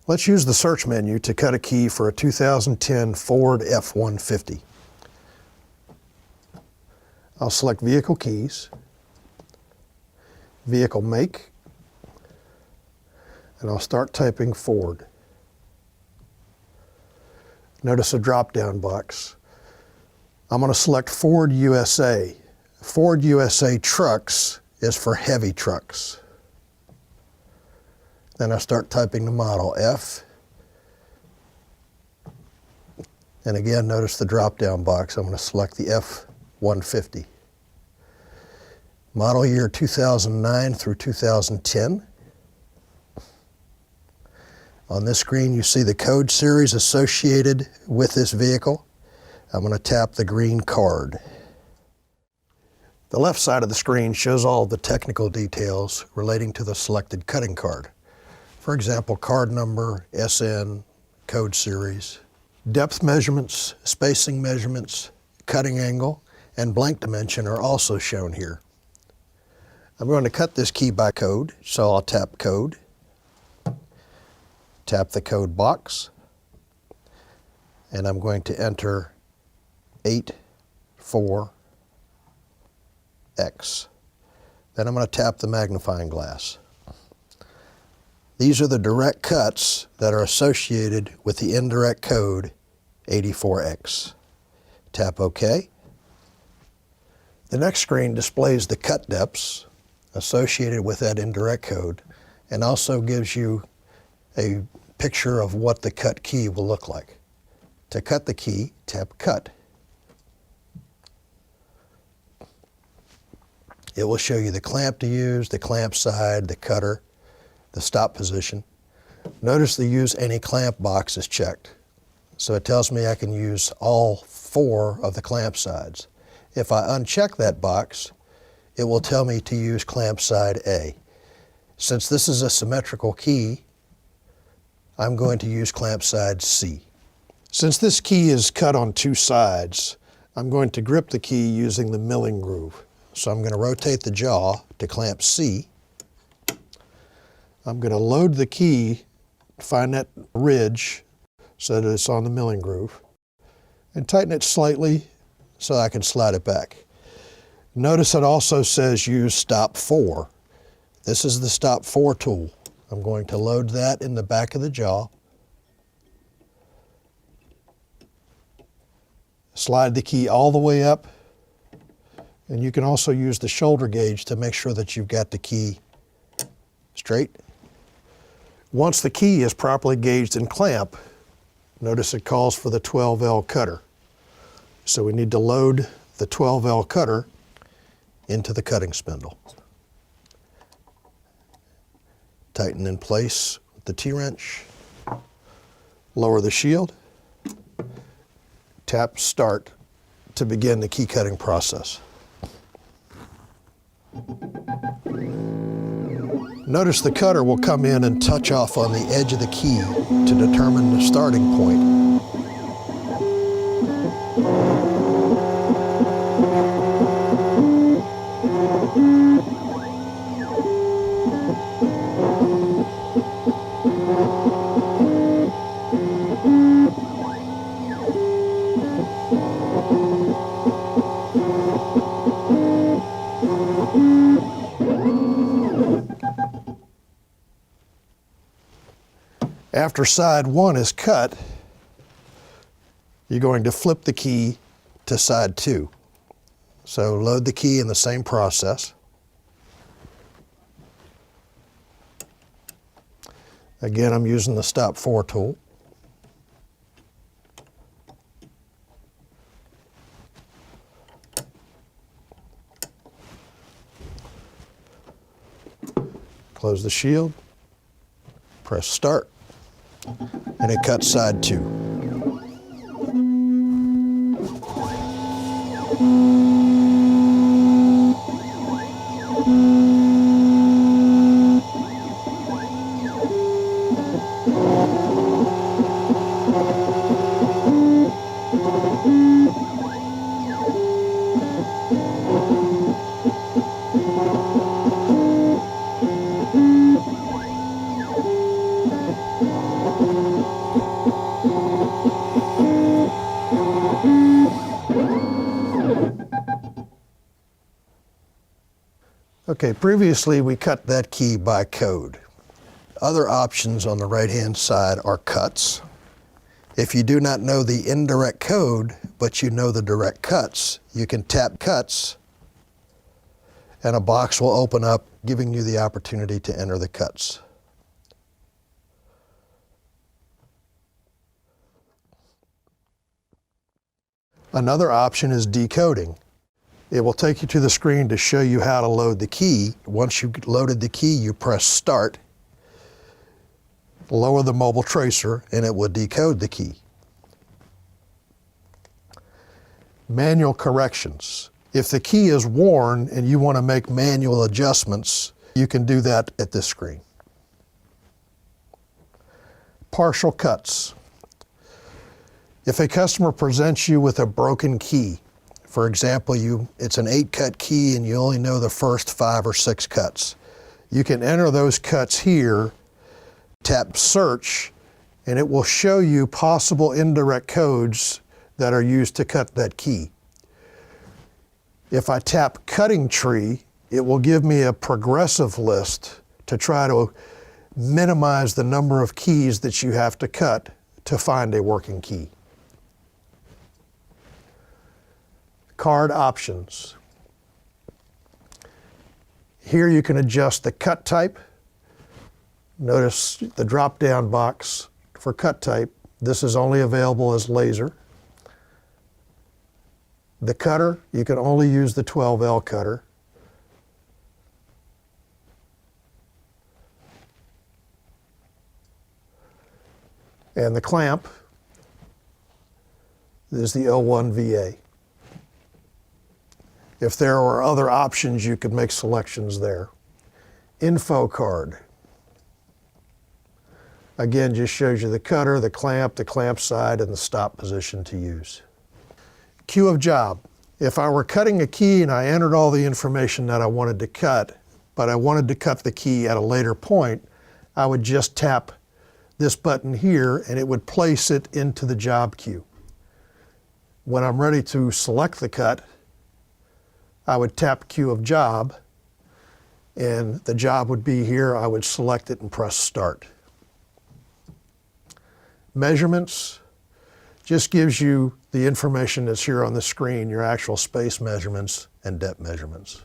Let's use the search menu to cut a key for a 2010 Ford F-150. I'll select Vehicle Keys, Vehicle Make, and I'll start typing Ford. Notice a drop-down box. I'm going to select Ford USA. Ford USA Trucks is for heavy trucks. Then I start typing the model, F. And again, notice the drop-down box. I'm going to select the F-150. Model year 2009 through 2010. On this screen, you see the code series associated with this vehicle. I'm going to tap the green card. The left side of the screen shows all of the technical details relating to the selected cutting card. For example, card number, SN, code series. Depth measurements, spacing measurements, cutting angle, and blank dimension are also shown here. I'm going to cut this key by code, so I'll tap Code, tap the code box, and I'm going to enter 84X. Then I'm going to tap the magnifying glass. These are the direct cuts that are associated with the indirect code 84X. Tap OK. The next screen displays the cut depths associated with that indirect code and also gives you a picture of what the cut key will look like. To cut the key, tap Cut. It will show you the clamp to use, the clamp side, the cutter, the stop position. Notice the Use Any Clamp box is checked. So it tells me I can use all 4 of the clamp sides. If I uncheck that box, it will tell me to use clamp side A. Since this is a symmetrical key, I'm going to use clamp side C. Since this key is cut on 2 sides, I'm going to grip the key using the milling groove. So I'm going to rotate the jaw to clamp C. I'm going to load the key, find that ridge so that it's on the milling groove, and tighten it slightly so I can slide it back. Notice it also says use stop 4. This is the stop 4 tool. I'm going to load that in the back of the jaw, slide the key all the way up, and you can also use the shoulder gauge to make sure that you've got the key straight. Once the key is properly gauged and clamped, notice it calls for the 12L cutter. So we need to load the 12L cutter into the cutting spindle. Tighten in place with the T-wrench, lower the shield, tap Start to begin the key cutting process. Notice the cutter will come in and touch off on the edge of the key to determine the starting point. After side 1 is cut, you're going to flip the key to side 2. So load the key in the same process. Again, I'm using the stop 4 tool. Close the shield, press Start, and it cuts side 2. Okay, previously we cut that key by code. Other options on the right-hand side are cuts. If you do not know the indirect code, but you know the direct cuts, you can tap cuts and a box will open up giving you the opportunity to enter the cuts. Another option is decoding. It will take you to the screen to show you how to load the key. Once you've loaded the key, you press start, lower the mobile tracer, and it will decode the key. Manual corrections. If the key is worn and you want to make manual adjustments, you can do that at this screen. Partial cuts. If a customer presents you with a broken key, for example, it's an 8-cut key and you only know the first 5 or 6 cuts, you can enter those cuts here, tap search, and it will show you possible indirect codes that are used to cut that key. If I tap cutting tree, it will give me a progressive list to try to minimize the number of keys that you have to cut to find a working key. Card options. Here you can adjust the cut type. Notice the drop-down box for cut type. This is only available as laser. The cutter, you can only use the 12L cutter. And the clamp is the L1 VA. If there were other options, you could make selections there. Info card. Again, just shows you the cutter, the clamp side, and the stop position to use. Queue of job. If I were cutting a key and I entered all the information that I wanted to cut, but I wanted to cut the key at a later point, I would just tap this button here and it would place it into the job queue. When I'm ready to select the cut, I would tap queue of job and the job would be here. I would select it and press start. Measurements just gives you the information that's here on the screen, your actual space measurements and depth measurements.